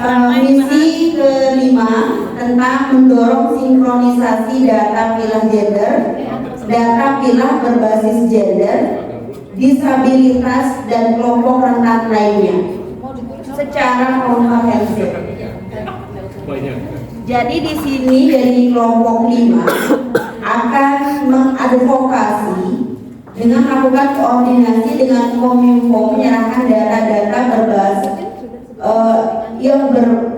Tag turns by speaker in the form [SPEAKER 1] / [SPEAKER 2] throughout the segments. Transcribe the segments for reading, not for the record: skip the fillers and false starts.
[SPEAKER 1] Misi kelima tentang mendorong sinkronisasi data pilah gender, data pilah berbasis gender, disabilitas dan kelompok rentan lainnya secara komprehensif. Jadi di sini dari kelompok 5 akan mengadvokasi dengan melakukan koordinasi dengan Kominfo menyerahkan data-data berbasis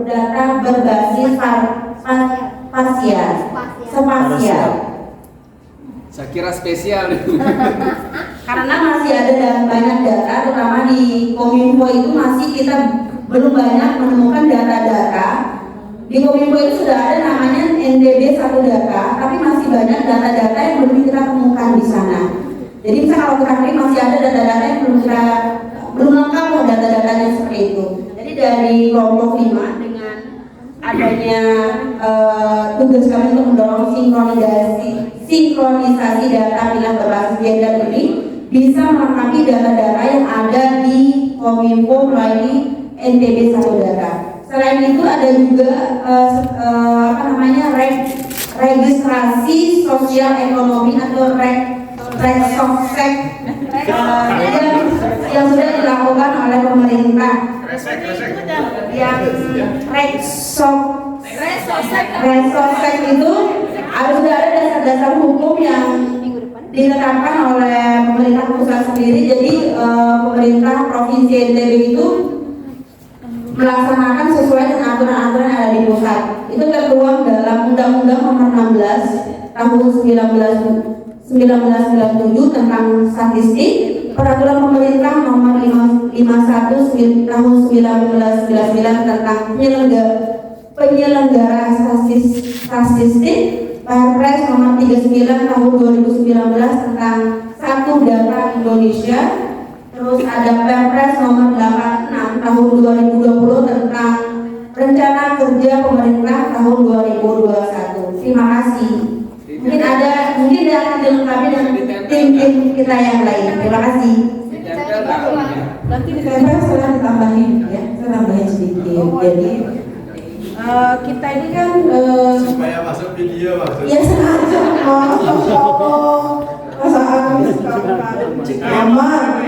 [SPEAKER 1] data berbasis spasial.
[SPEAKER 2] Saya kira spesial.
[SPEAKER 1] Karena masih ada banyak data, terutama di Kominfo itu masih kita belum banyak menemukan data-data. Di Kominfo itu sudah ada namanya NDB 1 data, tapi masih banyak data-data yang belum kita temukan di sana. Jadi misalnya kalau kita masih ada data-data yang belum lengkap loh data-datanya seperti itu. Jadi dari kelompok 5 dengan adanya tugas kami untuk mendorong sinkronisasi data pilah berbasis gender ini bisa melengkapi data-data yang ada di Kominfo melalui NDB 1 data. Selain itu ada juga registrasi sosial ekonomi atau Reksosek yang sudah dilakukan oleh pemerintah. Yang Reksosek itu harus ada dasar-dasar hukum yang ditetapkan oleh pemerintah pusat sendiri. Jadi pemerintah provinsi NTB itu melaksanakan sesuai dengan aturan-aturan yang ada di pusat. Itu tertuang dalam Undang-Undang Nomor 16 Tahun 1997 tentang statistik, Peraturan Pemerintah Nomor 51 Tahun 1999 tentang penyelenggara statistik, Perpres Nomor 39 Tahun 2019 tentang Satu Data Indonesia. Terus ada Perpres Nomor 86 Tahun 2020 tentang Rencana Kerja Pemerintah tahun 2021. Terima kasih. Mungkin akan dilengkapi dengan tim kita yang lain. Terima kasih.
[SPEAKER 3] Nanti ditempel setelah ditambahin ya, saya tambahin sedikit. Jadi kita ini kan
[SPEAKER 4] supaya masuk video maksudnya.
[SPEAKER 3] ya sengaja aman.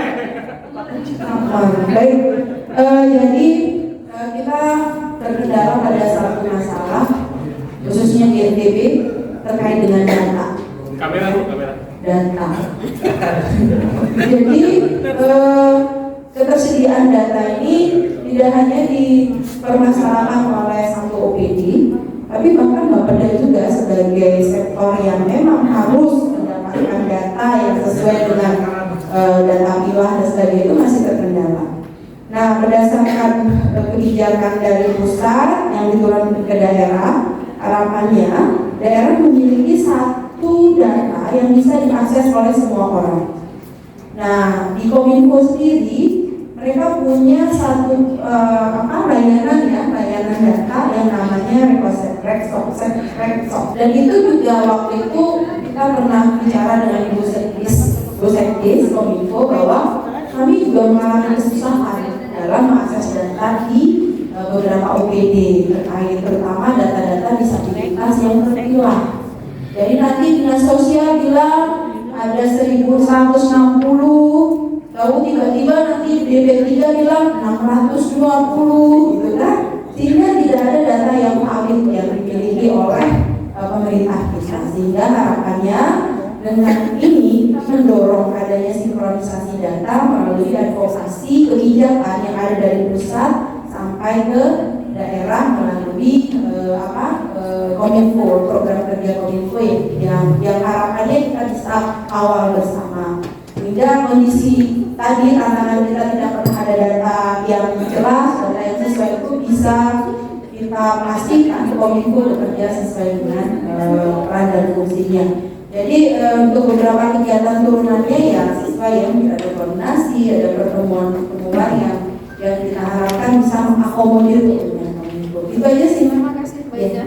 [SPEAKER 3] Baik, jadi kita terkendala pada satu masalah khususnya di NTB terkait dengan data.
[SPEAKER 4] Kamera.
[SPEAKER 3] Data. Jadi ketersediaan data ini tidak hanya dipermasalahkan oleh satu OPD, tapi bahkan Bapeda juga sebagai sektor yang memang harus mendapatkan data yang sesuai dengan data pilah dan sebagainya itu masih terkendala. Nah, berdasarkan kebijakan dari pusat yang diturunkan ke daerah, harapannya daerah memiliki satu data yang bisa diakses oleh semua orang. Nah, di Kominfo sendiri mereka punya satu layanan data yang namanya Reksosek. Dan itu juga waktu itu kita pernah bicara dengan Ibu Sekdis Kominfo bahwa kami juga mengalami kesusahan dalam mengakses data di beberapa OPD terkait terutama data-data disabilitas yang terpilah. Jadi nanti dinas sosial bilang ada 1.160, lalu tiba-tiba nanti BP3 bilang 620 gitu kan, sehingga tidak ada data yang valid yang dimiliki oleh pemerintah kita. Sehingga harapannya dengan ini mendorong adanya sinkronisasi data melalui advokasi kebijakan yang ada dari pusat sampai ke daerah melalui Kominfo, program kerja Kominfo yang harapannya kita bisa awal bersama. Sehingga kondisi tadi tantangan kita tidak pernah ada data yang jelas, data yang sesuai itu bisa kita pastikan Kominfo bekerja sesuai dengan peran dan fungsinya. Jadi untuk beberapa kegiatan turunannya ya sesuai yang ada koordinasi, ada pertemuan yang kita harapkan bisa mengakomodir dengan Kominfo. Itu aja sih.
[SPEAKER 5] Terima kasih, Mbak Ida.